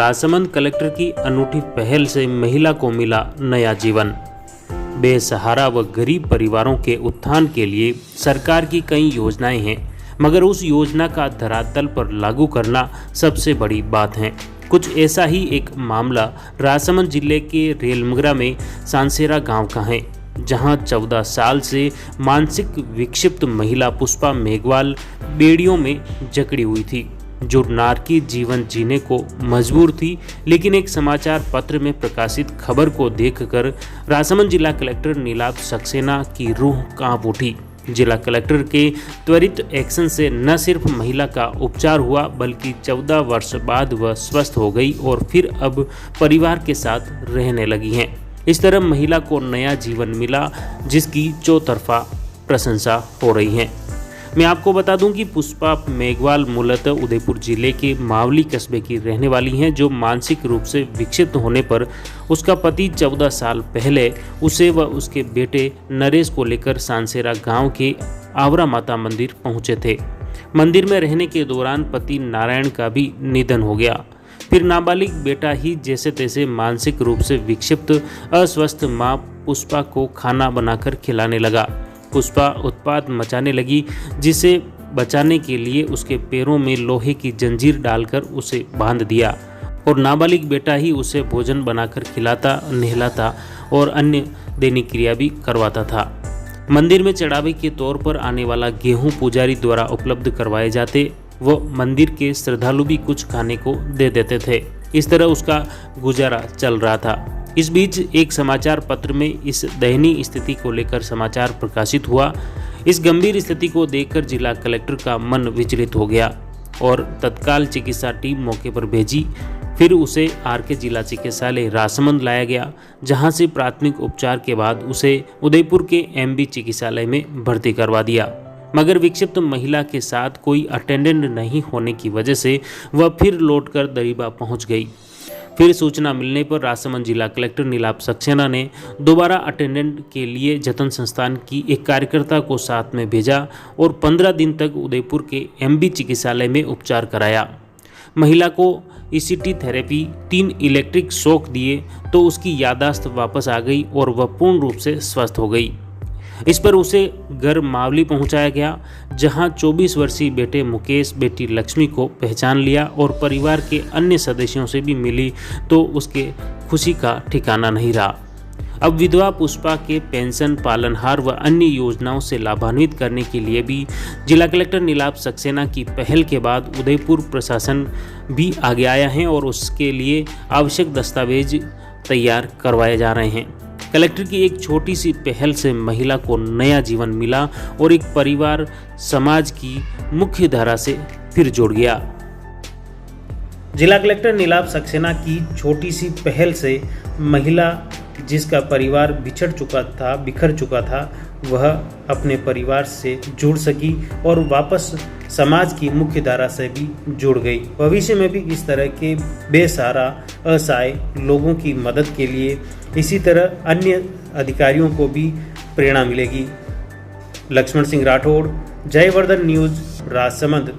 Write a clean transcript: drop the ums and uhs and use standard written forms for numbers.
Rajsamand collector की अनूठी पहल से महिला को मिला नया जीवन। बेसहारा व गरीब परिवारों के उत्थान के लिए सरकार की कई योजनाएं हैं, मगर उस योजना का धरातल पर लागू करना सबसे बड़ी बात है। कुछ ऐसा ही एक मामला राजसमंद जिले के रेलमगरा में सांसेरा गांव का है, जहां 14 साल से मानसिक विक्षिप्त महिला पुष्पा मेघवाल बेड़ियों में जकड़ी हुई थी, जो नारकी जीवन जीने को मजबूर थी। लेकिन एक समाचार पत्र में प्रकाशित खबर को देखकर राजसमंद जिला कलेक्टर नीलाभ सक्सेना की रूह कांप उठी। जिला कलेक्टर के त्वरित एक्शन से न सिर्फ महिला का उपचार हुआ, बल्कि 14 वर्ष बाद वह स्वस्थ हो गई और फिर अब परिवार के साथ रहने लगी हैं। इस तरह महिला को नया जीवन मिला, जिसकी चौतरफा प्रशंसा हो रही है। मैं आपको बता दूं कि पुष्पा मेघवाल मूलतः उदयपुर जिले के मावली कस्बे की रहने वाली हैं, जो मानसिक रूप से विक्षिप्त होने पर उसका पति 14 साल पहले उसे व उसके बेटे नरेश को लेकर सांसेरा गांव के आवरा माता मंदिर पहुंचे थे। मंदिर में रहने के दौरान पति नारायण का भी निधन हो गया। फिर नाबालिग बेटा ही जैसे तैसे मानसिक रूप से विक्षिप्त अस्वस्थ मां पुष्पा को खाना बनाकर खिलाने लगा। पुष्पा उत्पात मचाने लगी, जिसे बचाने के लिए उसके पैरों में लोहे की जंजीर डालकर उसे बांध दिया और नाबालिग बेटा ही उसे भोजन बनाकर खिलाता, नहलाता और अन्य दैनिक क्रिया भी करवाता था। मंदिर में चढ़ावे के तौर पर आने वाला गेहूं पुजारी द्वारा उपलब्ध करवाए जाते, वो मंदिर के श्रद्धालु भी कुछ खाने को दे देते थे। इस तरह उसका गुजारा चल रहा था। इस बीच एक समाचार पत्र में इस दयनीय स्थिति को लेकर समाचार प्रकाशित हुआ। इस गंभीर स्थिति को देखकर जिला कलेक्टर का मन विचलित हो गया और तत्काल चिकित्सा टीम मौके पर भेजी। फिर उसे आरके जिला चिकित्सालय राजसमंद लाया गया, जहां से प्राथमिक उपचार के बाद उसे उदयपुर के एमबी चिकित्सालय में भर्ती करवा दिया। मगर विक्षिप्त महिला के साथ कोई अटेंडेंट नहीं होने की वजह से वह फिर लौटकर दरीबा पहुंच गई। फिर सूचना मिलने पर राजसमंद जिला कलेक्टर नीलाभ सक्सेना ने दोबारा अटेंडेंट के लिए जतन संस्थान की एक कार्यकर्ता को साथ में भेजा और 15 दिन तक उदयपुर के एमबी चिकित्सालय में उपचार कराया। महिला को ईसीटी थेरेपी, 3 इलेक्ट्रिक शॉक दिए तो उसकी याददाश्त वापस आ गई और वह पूर्ण रूप से स्वस्थ हो गई। इस पर उसे घर मावली पहुंचाया गया, जहां 24 वर्षीय बेटे मुकेश, बेटी लक्ष्मी को पहचान लिया और परिवार के अन्य सदस्यों से भी मिली तो उसके खुशी का ठिकाना नहीं रहा। अब विधवा पुष्पा के पेंशन, पालनहार व अन्य योजनाओं से लाभान्वित करने के लिए भी जिला कलेक्टर नीलाभ सक्सेना की पहल के बाद उदयपुर प्रशासन भी आगे आया है और उसके लिए आवश्यक दस्तावेज तैयार करवाए जा रहे हैं। कलेक्टर की एक छोटी सी पहल से महिला को नया जीवन मिला और एक परिवार समाज की मुख्य धारा से फिर जुड़ गया। जिला कलेक्टर नीलाभ सक्सेना की छोटी सी पहल से महिला, जिसका परिवार बिखर चुका था, वह अपने परिवार से जुड़ सकी और वापस समाज की मुख्य धारा से भी जुड़ गई। भविष्य में भी इस तरह के बेसहारा, असहाय लोगों की मदद के लिए इसी तरह अन्य अधिकारियों को भी प्रेरणा मिलेगी। लक्ष्मण सिंह राठौड़, जयवर्धन न्यूज़, राजसमंद।